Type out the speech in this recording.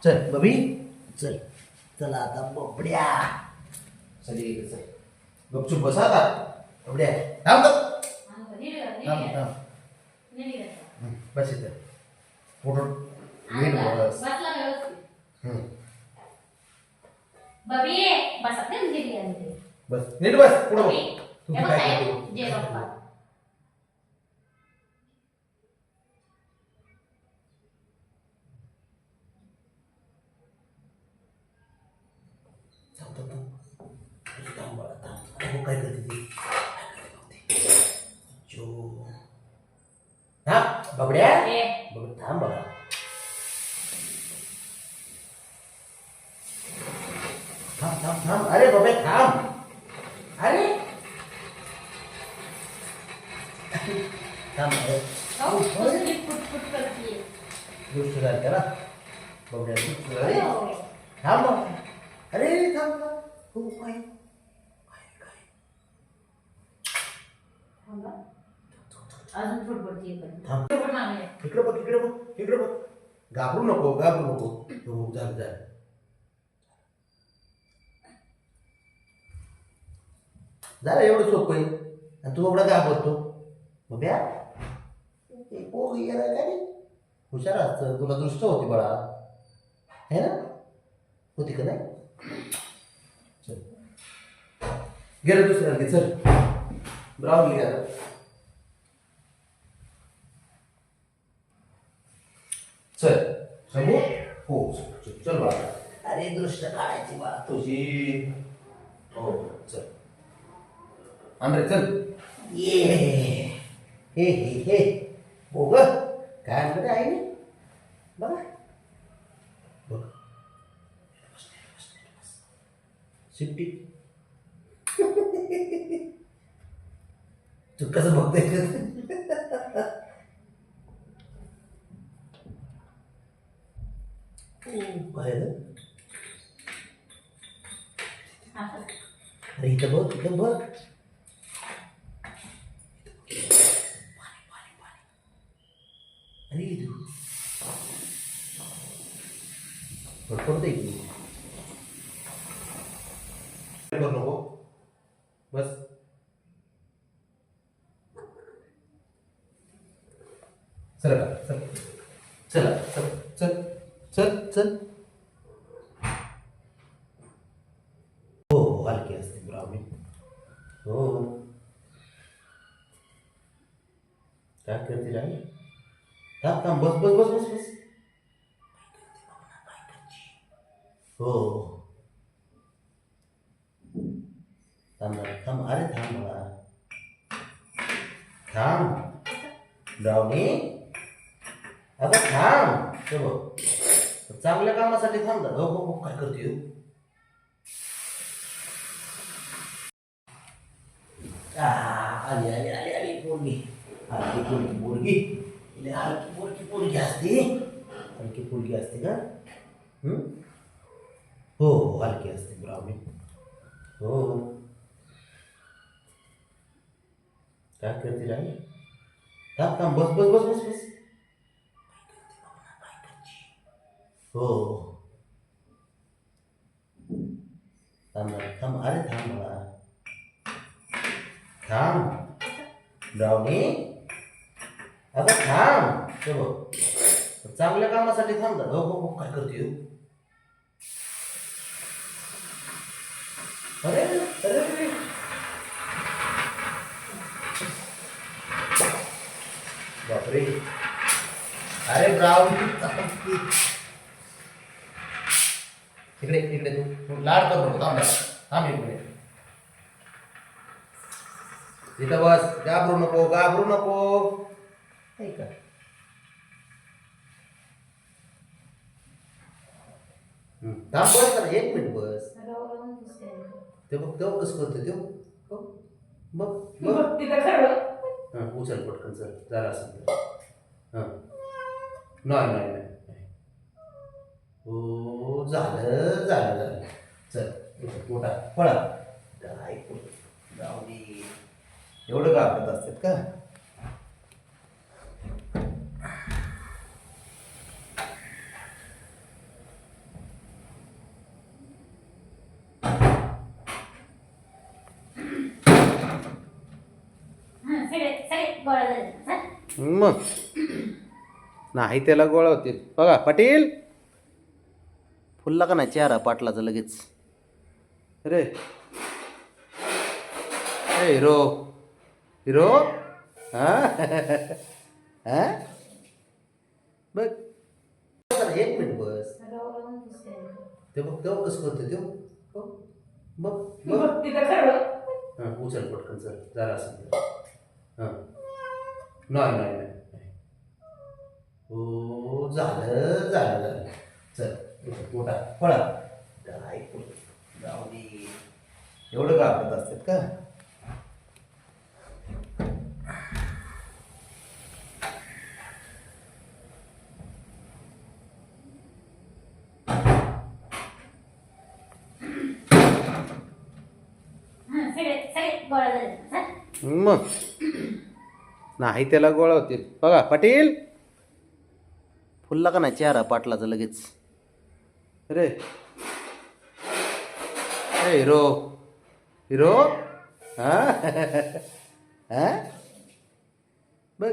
चल बबी चल. चला आता बबड्या. चल ये चल. गपचूप बसा आता. बबड्या थांब थांब थांब. बस इथं. पुढं नीट बस. बबी बसत नाही म्हणजे बस नीट बस. पुढं बघ. तू काय करते? जय बाप्पा. थांब थांब थांब. थांब बाळा थांब. अगं काय करते ती? जो हा बबड्या. बबड्या थांब बाळा. थांब थांब थांब. अरे बबड्या थांब. अरे थांब. अरे फुट करते. दुष्ट झाली त्याला. बबड्या दुष्ट झाली. थांब बाळा. अरे थांब थांब. हो काय काय काय अजून फुट पडते थांब. फुट मागले. इकडे बघ इकडे बघ इकडे बघ. घाबरू नको घाबरू नको. हो झालं झालं. झालं एवढं सोपं आहे. आणि तू एवढा घाबरतो. बघ्या पोर गेला काय हुशार असतं. तुला दृष्ट होती बाळा है ना. होती का नाही. चल गेलं दुसऱ्या घे. चल ब्राऊन घे. चल समू. हो चल चल बाळा. अरे दृष्ट काढायची बाळा तुझी. हो चल आंध्रे चल. ये हे हे हे हो ग. काय आणलं आहे ना बघा. बघ शिफ्टी. तू कसं बघतोय. अरे इथं बघ इथं बघ. अरे तू पडते की करू नको. बस चल चल चल चल चल चल चल. हो हलकी असते ब्राह्मी. हो काय करते राणी. थांब थांब. बस बस बस बस बस. हो थांब थांब. अरे थांब मला. थांब ब्राउनी. अगं थांब. बघ चांगल्या कामासाठी थांब. हो हो हो. काय करते आली आली आली आली पोरगी. हलकी पोरगी पोरगी. हलकी पोरगी पोरगी असते. हलकी पोरगी असते का. हो हलकी असते ब्राह्मी. हो काय करते राणी. थांब थांब. बस बस बस बस बस. हो थांब थांब. अरे थांब मला. थांब ब्राउनी. अगं थांब. बघ चांगल्या कामासाठी थांब. हो हो हो. काय करते अरे अरे बापरे. अरे ब्राउनी इकडे इकडे. तू लाड कर नको. थांब थांब एक मिनिट. इथं बस. घाबरू नको घाबरू नको. का थांब बस कर. एक मिनिट बस. ते बघ तेव्हा कसं करतो ते. बघ बघ. हां उचल पटकन. चल जरा असं. हां नाही नाही नाही. हो झालं झालं झालं. चल पोटा पळा. काय गावडी एवढं घाबरत असतात का. गोळा झाले ना. मग नाही त्याला गोळा होतील बघा. पाटील फुलला का नाही चेहरा पाटलाचा लगेच. रे ए हिरो हिरो हा हा बघ. एक मिनिट बस. राहून दिसतंय. ते बघ तेव्हा कसं करतो ते हो. बघ बघ बघ तिथं खरं. हां उचल पटकन चल जरा असं हां नाही नाही नाही हो झालं झालं झालं चल मोठा पळा काय जाऊ दे. एवढं घाबरत असतात का. सगळे सगळे गोळा झाले ना. मग नाही त्याला गोळा होतील बघा. पाटील फुलला का नाही चेहरा पाटलाचा लगेच. रे ए हिरो हिरो हा हा बघ